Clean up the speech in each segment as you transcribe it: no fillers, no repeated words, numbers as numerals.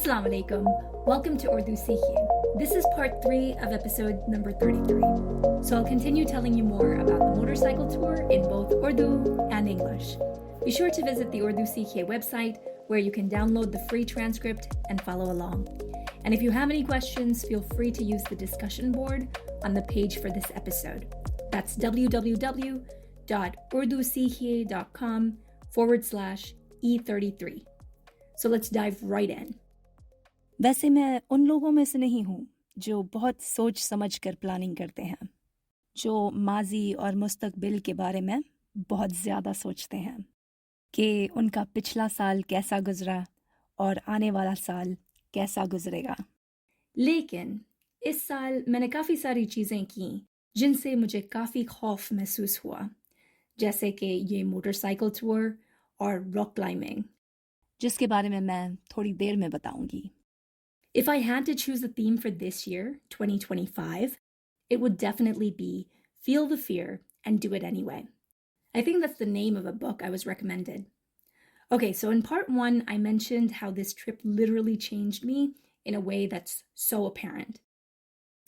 Assalamu alaikum. Welcome to Urdu Seekhiye. This is part 3 of episode number 33. So I'll continue telling you more about the motorcycle tour in both Urdu and English. Be sure to visit the Urdu Seekhiye website where you can download the free transcript and follow along. And if you have any questions, feel free to use the discussion board on the page for this episode. That's www.urduseekhiye.com/E33. So let's dive right in. वैसे मैं उन लोगों में से नहीं हूँ जो बहुत सोच समझ कर प्लानिंग करते हैं, जो माजी और मुस्तकबिल के बारे में बहुत ज़्यादा सोचते हैं कि उनका पिछला साल कैसा गुजरा और आने वाला साल कैसा गुजरेगा। लेकिन इस साल मैंने काफ़ी सारी चीज़ें की जिनसे मुझे काफ़ी खौफ महसूस हुआ, जैसे कि ये मोटरसाइकिल टूर और रॉक क्लाइंबिंग, जिसके बारे में मैं थोड़ी देर में बताऊंगी। If I had to choose a theme for this year, 2025, it would definitely be Feel the Fear and Do It Anyway. I think that's the name of a book I was recommended. Okay, so in part 1, I mentioned how this trip literally changed me in a way that's so apparent.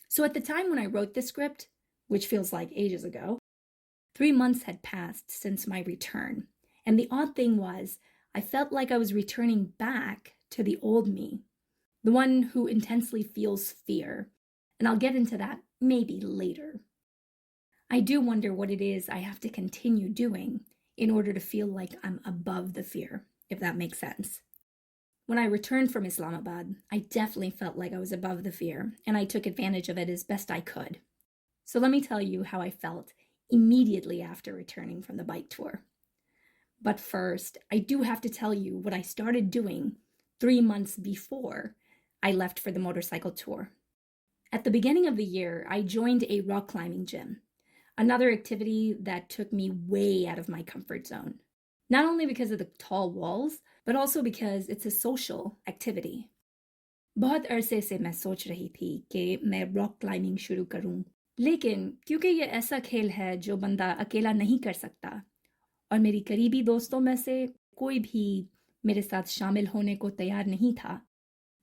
So at the time when I wrote this script, which feels like ages ago, 3 months had passed since my return. And the odd thing was, I felt like I was returning back to the old me, the one who intensely feels fear. And I'll get into that maybe later. I do wonder what it is I have to continue doing in order to feel like I'm above the fear, if that makes sense. When I returned from Islamabad, I definitely felt like I was above the fear, and I took advantage of it as best I could. So let me tell you how I felt immediately after returning from the bike tour. But first, I do have to tell you what I started doing 3 months before I left for the motorcycle tour. At the beginning of the year, I joined a rock climbing gym, another activity that took me way out of my comfort zone. Not only because of the tall walls, but also because it's a social activity. बहुत अरसे से मैं सोच रही थी कि मैं rock climbing शुरू करूं, लेकिन क्योंकि ये ऐसा खेल है जो बंदा अकेला नहीं कर सकता, और मेरी करीबी दोस्तों में से कोई भी मेरे साथ शामिल होने को तैयार नहीं था,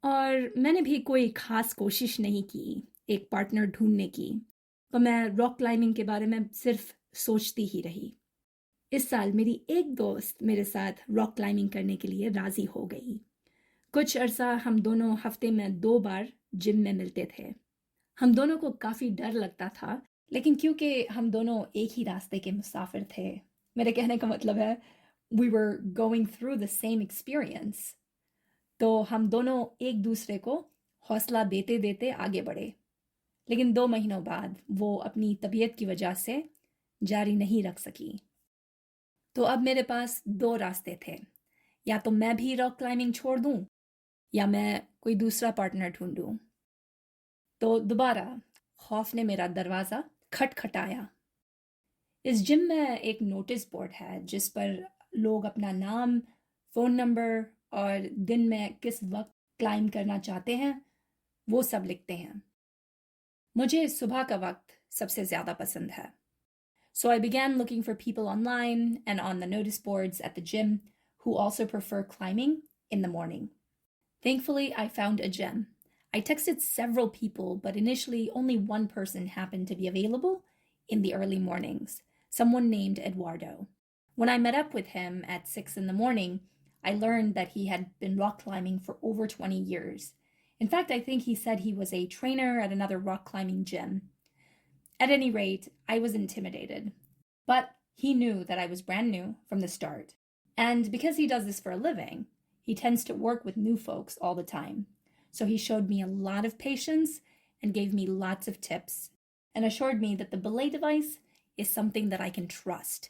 और मैंने भी कोई खास कोशिश नहीं की एक पार्टनर ढूंढने की, तो मैं रॉक क्लाइंबिंग के बारे में सिर्फ सोचती ही रही। इस साल मेरी एक दोस्त मेरे साथ रॉक क्लाइंबिंग करने के लिए राजी हो गई। कुछ अरसा हम दोनों हफ्ते में 2 बार जिम में मिलते थे। हम दोनों को काफ़ी डर लगता था, लेकिन क्योंकि हम दोनों एक ही रास्ते के मुसाफिर थे, मेरे कहने का मतलब है we were going through the same experience, तो हम दोनों एक दूसरे को हौसला देते देते आगे बढ़े। लेकिन 2 महीनों बाद वो अपनी तबीयत की वजह से जारी नहीं रख सकी। तो अब मेरे पास 2 रास्ते थे, या तो मैं भी रॉक क्लाइंबिंग छोड़ दूं या मैं कोई दूसरा पार्टनर ढूंढूं। तो दोबारा खौफ ने मेरा दरवाज़ा खटखटाया। इस जिम में एक नोटिस बोर्ड है जिस पर लोग अपना नाम, फ़ोन नंबर और दिन में किस वक्त क्लाइंब करना चाहते हैं वो सब लिखते हैं। मुझे सुबह का वक्त सबसे ज़्यादा पसंद है। So I began looking for people online and on the notice boards at the gym who also prefer climbing in the morning. Thankfully, I found a gym. I texted several people, but initially only one person happened to be available in the early mornings, someone named Eduardo. When I met up with him at 6 in the morning, I learned that he had been rock climbing for over 20 years. In fact, I think he said he was a trainer at another rock climbing gym. At any rate, I was intimidated, but he knew that I was brand new from the start. And because he does this for a living, he tends to work with new folks all the time. So he showed me a lot of patience and gave me lots of tips and assured me that the belay device is something that I can trust.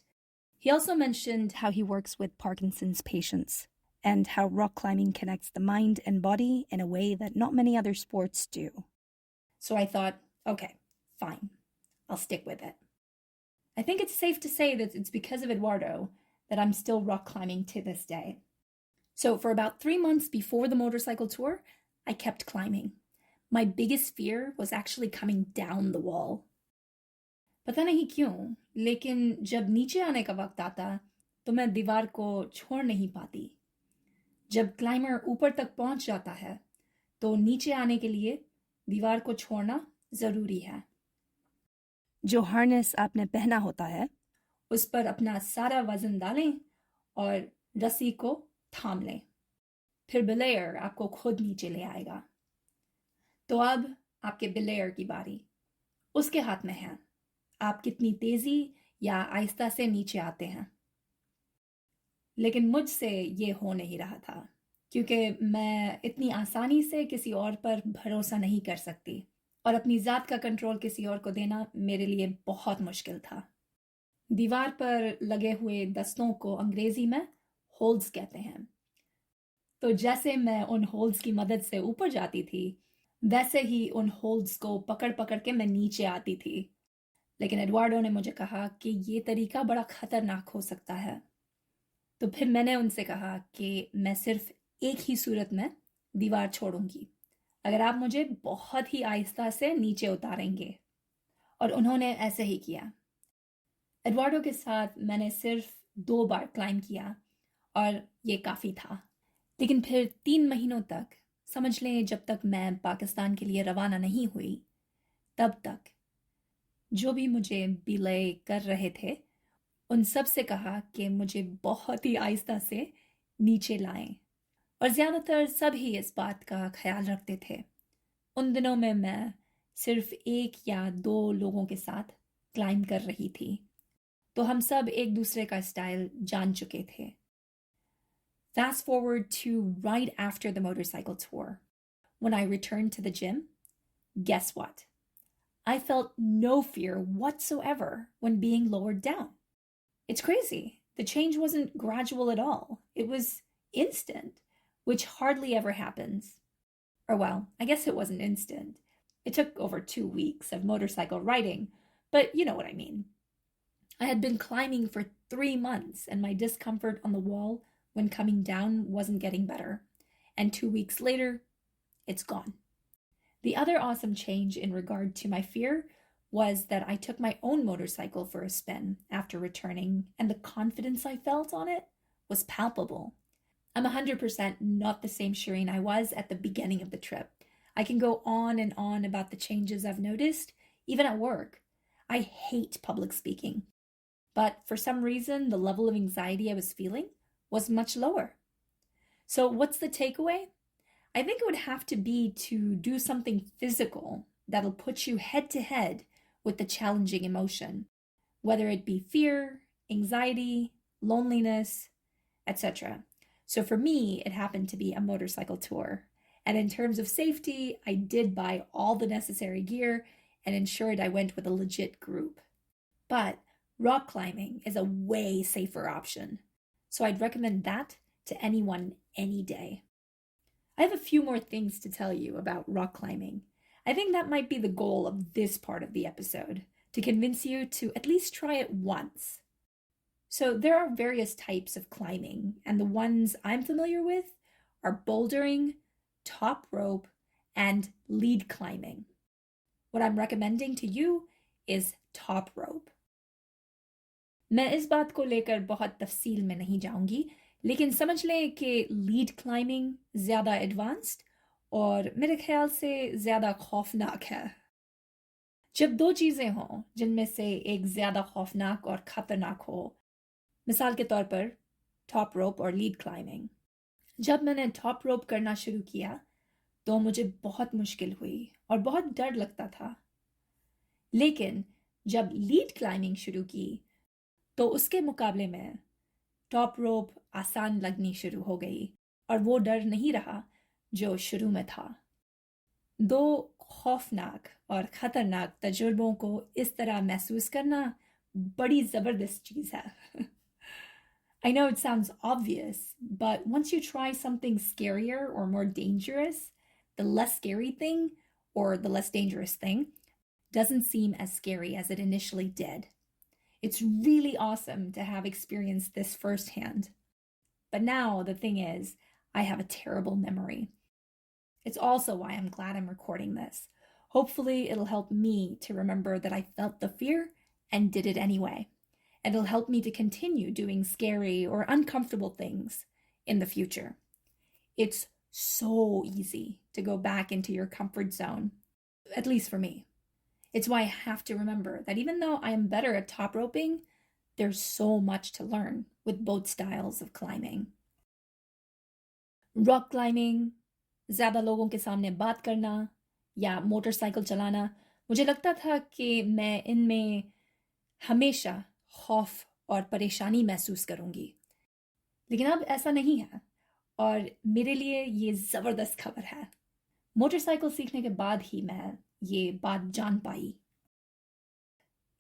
He also mentioned how he works with Parkinson's patients and how rock climbing connects the mind and body in a way that not many other sports do. So I thought, okay, fine. I'll stick with it. I think it's safe to say that it's because of Eduardo that I'm still rock climbing to this day. So for about 3 months before the motorcycle tour, I kept climbing. My biggest fear was actually coming down the wall. पता नहीं क्यों, लेकिन जब नीचे आने का वक्त आता तो मैं दीवार को छोड़ नहीं पाती। जब क्लाइंबर ऊपर तक पहुंच जाता है तो नीचे आने के लिए दीवार को छोड़ना ज़रूरी है। जो हार्नेस आपने पहना होता है उस पर अपना सारा वजन डालें और रस्सी को थाम लें। फिर बेलेयर आपको खुद नीचे ले आएगा। तो अब आपके बेलेयर की बारी। उसके हाथ में है आप कितनी तेजी या आहिस्ता से नीचे आते हैं। लेकिन मुझसे ये हो नहीं रहा था क्योंकि मैं इतनी आसानी से किसी और पर भरोसा नहीं कर सकती और अपनी ज़ात का कंट्रोल किसी और को देना मेरे लिए बहुत मुश्किल था। दीवार पर लगे हुए दस्तों को अंग्रेजी में होल्ड्स कहते हैं। तो जैसे मैं उन होल्ड्स की मदद से ऊपर जाती थी वैसे ही उन होल्ड्स को पकड़ पकड़ के मैं नीचे आती थी। लेकिन एडवार्डो ने मुझे कहा कि ये तरीका बड़ा खतरनाक हो सकता है। तो फिर मैंने उनसे कहा कि मैं सिर्फ एक ही सूरत में दीवार छोड़ूंगी, अगर आप मुझे बहुत ही आहिस्ता से नीचे उतारेंगे। और उन्होंने ऐसे ही किया। एडवार्डो के साथ मैंने सिर्फ 2 बार क्लाइंब किया और ये काफ़ी था। लेकिन फिर 3 महीनों तक, समझ लें जब तक मैं पाकिस्तान के लिए रवाना नहीं हुई, तब तक जो भी मुझे बिले कर रहे थे उन सब से कहा कि मुझे बहुत ही आहिस्ता से नीचे लाएं। और ज़्यादातर सब ही इस बात का ख्याल रखते थे। उन दिनों में मैं सिर्फ 1 या 2 लोगों के साथ क्लाइंब कर रही थी, तो हम सब एक दूसरे का स्टाइल जान चुके थे। Fast forward to right after the motorcycle tour. When I returned to the gym, guess what? I felt no fear whatsoever when being lowered down. It's crazy. The change wasn't gradual at all. It was instant, which hardly ever happens. Or, well, I guess it wasn't instant. It took over 2 weeks of motorcycle riding, but you know what I mean. I had been climbing for 3 months, and my discomfort on the wall when coming down wasn't getting better. And 2 weeks later, it's gone. The other awesome change in regard to my fear was that I took my own motorcycle for a spin after returning, and the confidence I felt on it was palpable. I'm 100% not the same Shireen I was at the beginning of the trip. I can go on and on about the changes I've noticed, even at work. I hate public speaking, but for some reason, the level of anxiety I was feeling was much lower. So, what's the takeaway? I think it would have to be to do something physical that'll put you head to head with the challenging emotion, whether it be fear, anxiety, loneliness, etc. So for me, it happened to be a motorcycle tour. And in terms of safety, I did buy all the necessary gear and ensured I went with a legit group. But rock climbing is a way safer option. So I'd recommend that to anyone any day. I have a few more things to tell you about rock climbing. I think that might be the goal of this part of the episode, to convince you to at least try it once. So there are various types of climbing, and the ones I'm familiar with are bouldering, top rope, and lead climbing. What I'm recommending to you is top rope. मैं इस बात को लेकर बहुत तफसील में नहीं जाऊंगी, लेकिन समझ लें कि लीड क्लाइंबिंग ज़्यादा एडवांस्ड और मेरे ख्याल से ज़्यादा खौफनाक है। जब 2 चीज़ें हों जिनमें से एक ज़्यादा खौफनाक और ख़तरनाक हो, मिसाल के तौर पर टॉप रोप और लीड क्लाइंबिंग। जब मैंने टॉप रोप करना शुरू किया तो मुझे बहुत मुश्किल हुई और बहुत डर लगता था। लेकिन जब लीड क्लाइंबिंग शुरू की तो उसके मुकाबले में टॉप रोप आसान लगनी शुरू हो गई और वो डर नहीं रहा जो शुरू में था। 2 खौफनाक और ख़तरनाक तजुर्बों को इस तरह महसूस करना बड़ी ज़बरदस्त चीज़ है। I know it sounds obvious, but once you try something scarier or more dangerous, the less scary thing or the less dangerous thing doesn't seem as scary as it initially did. It's really awesome to have experienced this firsthand. But now the thing is, I have a terrible memory. It's also why I'm glad I'm recording this. Hopefully, it'll help me to remember that I felt the fear and did it anyway. And it'll help me to continue doing scary or uncomfortable things in the future. It's so easy to go back into your comfort zone, at least for me. It's why I have to remember that even though I am better at top roping, there's so much to learn with both styles of climbing. Rock climbing, ज़्यादा लोगों के सामने बात करना या motorcycle चलाना, मुझे लगता था कि मैं इनमें हमेशा खौफ और परेशानी महसूस करूंगी, लेकिन अब ऐसा नहीं है और मेरे लिए ये ज़बरदस्त खबर है। मोटरसाइकिल सीखने के बाद ही मैं ये बात जान पाई।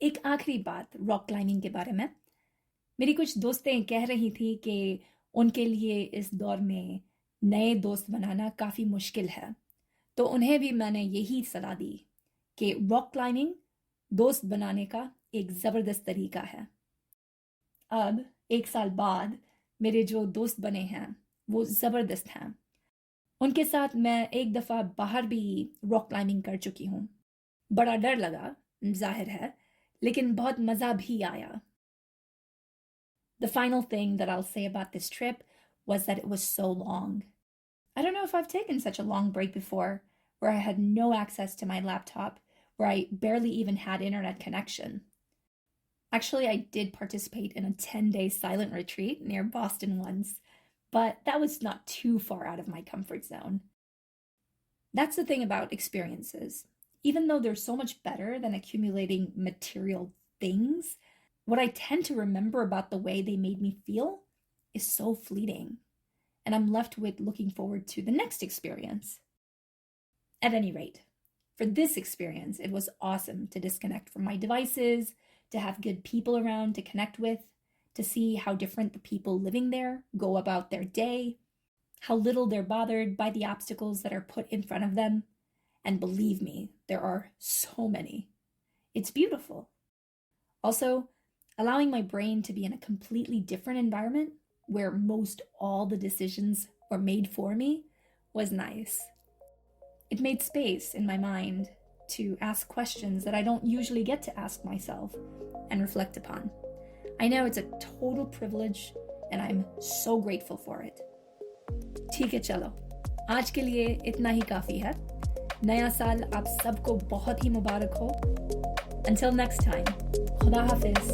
एक आखिरी बात रॉक क्लाइंबिंग के बारे में, मेरी कुछ दोस्तें कह रही थी कि उनके लिए इस दौर में नए दोस्त बनाना काफ़ी मुश्किल है, तो उन्हें भी मैंने यही सलाह दी कि रॉक क्लाइंबिंग दोस्त बनाने का एक ज़बरदस्त तरीका है। अब 1 साल बाद मेरे जो दोस्त बने हैं वो ज़बरदस्त हैं। उनके साथ मैं एक दफ़ा बाहर भी रॉक क्लाइंबिंग कर चुकी हूँ। बड़ा डर लगा, जाहिर है, लेकिन बहुत मज़ा भी आया। The final thing that I'll say about this trip was that it was so long. I don't know if I've taken such a long break before, where I had no access to my laptop, where I barely even had internet connection. Actually, I did participate in a 10-day silent retreat near Boston once, but that was not too far out of my comfort zone. That's the thing about experiences. Even though they're so much better than accumulating material things, what I tend to remember about the way they made me feel is so fleeting, and I'm left with looking forward to the next experience. At any rate, for this experience, it was awesome to disconnect from my devices, to have good people around to connect with, to see how different the people living there go about their day, how little they're bothered by the obstacles that are put in front of them. And believe me, there are so many. It's beautiful. Also, allowing my brain to be in a completely different environment where most all the decisions were made for me was nice. It made space in my mind to ask questions that I don't usually get to ask myself and reflect upon. I know it's a total privilege and I'm so grateful for it. ठीक है, चलो, आज के लिए इतना ही काफ़ी है। नया साल आप सबको बहुत ही मुबारक हो। Until next time, खुदा हाफिज़।